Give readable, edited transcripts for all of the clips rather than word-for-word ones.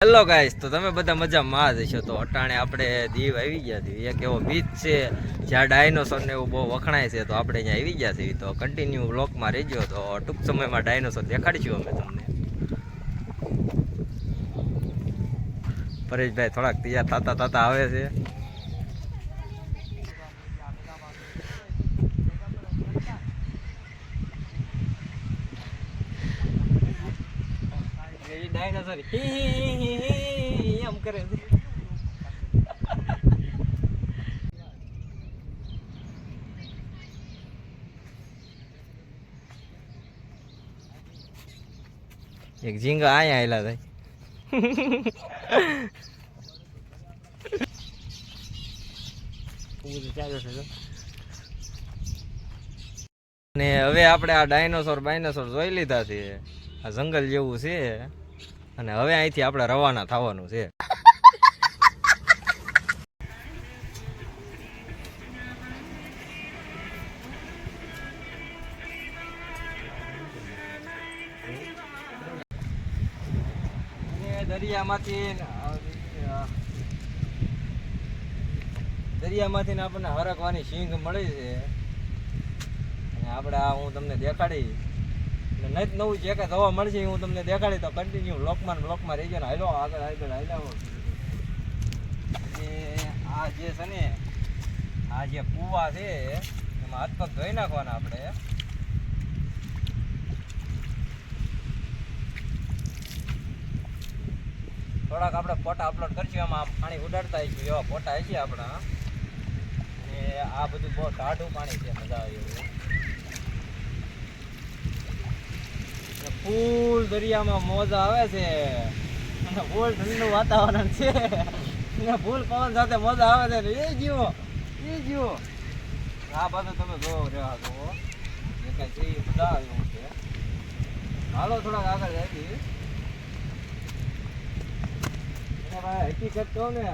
Hello guys, તો તમે બધા મજામાં જ હશો. તો અટાણે આપણે દીવ આવી ગયા છીએ. એક એવો બીચ છે જ્યાં ડાયનોસોર ને એવું બહુ વખણાય છે. તો આપણે અહીંયા આવી ગયા છીએ. તો કન્ટિન્યુ બ્લોકમાં રહેજો. તો ટૂંક સમયમાં ડાયનોસોર દેખાડીશું અમે તમને. પરેશભાઈ થોડાક તૈયાર થતા થતા આવે છે. ડાયનોસોર એમ કરે છે. એક ઝીંગા અહીંયા આવેલા થાય. અને હવે આપણે આ ડાયનોસોર જોઈ લીધા છે. આ જંગલ જેવું છે અને હવે અહીંથી આપણે રવાના થવાનું છે. દરિયામાંથી આપણને હરકવાની સિંગ મળી છે. અને આપણે આ હું તમને દેખાડી નહીં નવું જે કાંઈ જોવા મળશે હું તમને દેખાડી. તો કન્ટિન્યુ બ્લોકમાં રહી ગયો ને હાલો આગળ હાલાવો. આ જે છે ને આ જે કૂવા છે એમાં હાથ પગ ધોઈ નાખવાના આપણે. થોડાક આપણે ફોટા અપલોડ કરશું. એમાં પાણી ઉડાડતા આવીશું એવા ફોટા હશે આપણા. અને આ બધું બહુ ટાઢું પાણી છે, મજા આવે એવું. ફૂલ દરિયામાં મોજા આવે છે અને ફૂલ ઠંડુ વાતાવરણ છે અને ફૂલ પવન સાથે મજા આવે છે. એ જીવો આ બધું તમે જોવો રહ્યા છો જે કઈ છે એ મજા આવે એવું છે. હાલો થોડાક આગળ જઈએ. હકીકત કહો ને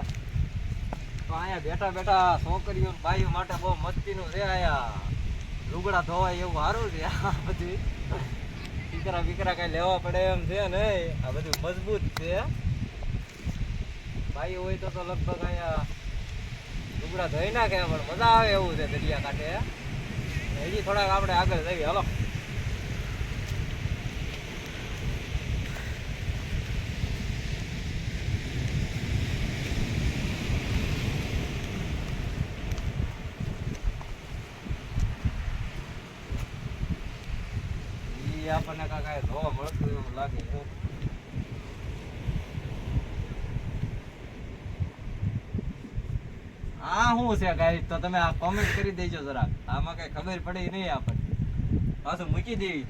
તો અહીંયા બેઠા બેઠા છોકરીઓ ભાઈઓ માટે બહુ મસ્તીનું છે. અહીંયા લુગડા ધોવાય એવું સારું છે. આ બધું બીકરા કઈ લેવા પડે એમ છે ને. આ બધું મજબૂત છે. ભાઈ હોય તો લગભગ અહીંયા લુગડા ધોઈ નાખે પણ મજા આવે એવું છે દરિયા કાંઠે. હજી થોડાક આપણે આગળ જઈએ. હાલો આપણને કાંઈ જોવા મળતું એવું લાગે છે. આ શું છે ગાઈસ? તો તમે આ કોમેન્ટ કરી દેજો જરા. આમાં કઈ ખબર પડી નહીં આપણને. પાછું મૂકી દેવી.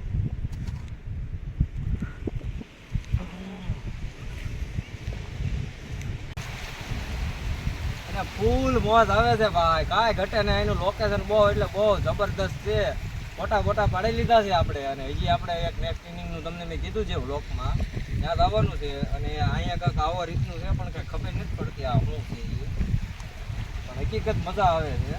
અને ફૂલ મોજ આવે છે ભાઈ, કાંઈ ઘટે ને. એનું લોકેશન બહુ એટલે બહુ જબરદસ્ત છે. ફોટા પાડી લીધા છે આપણે. અને હજી આપણે એક નેક્સ્ટ ઇનિંગનું તમને મેં કીધું છે વ્લોગમાં, ત્યાં આવવાનું છે. અને અહીંયા કંઈક આવો રીતનું છે પણ કંઈ ખબર નથી પડતી આ શું છે. પણ હકીકત મજા આવે છે.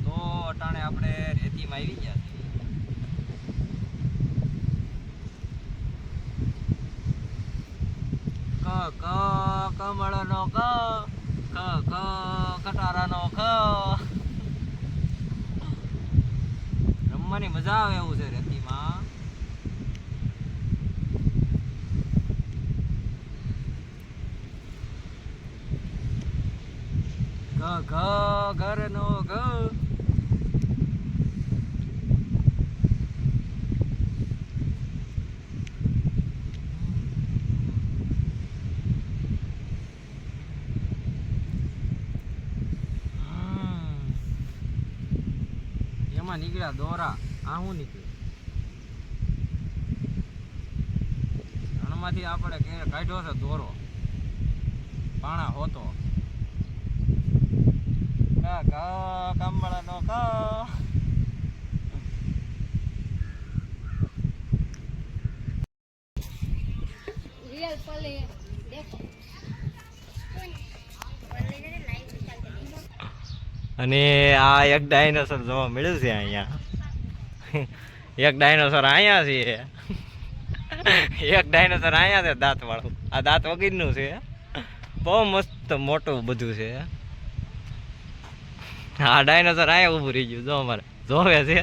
તો અટાણે આપણે રેતીમાં આવી ગયા છીએ. કમળનો કટારાનો રમવાની મજા આવે એવું છે રેતીમાં. ઘરનો નીકળ્યા દોરા. આ શું નીકળ્યું? આમાંથી આપણે કાઢ્યો છે દોરો. પાણા હોતો કમળનો રિયલ પલે દેખો. અને આ એક ડાયનોસોર જોવા મળ્યું છે અહીંયા. એક ડાયનોસર અહીંયા છે, એક ડાયનોસર અહીંયા છે દાંત વાળું. આ દાંત વગરનું છે, બહુ મસ્ત મોટું બધું છે. હા ડાયનોસર અહીંયા ઊભું રહી ગયું, જો અમારે જોવે છે.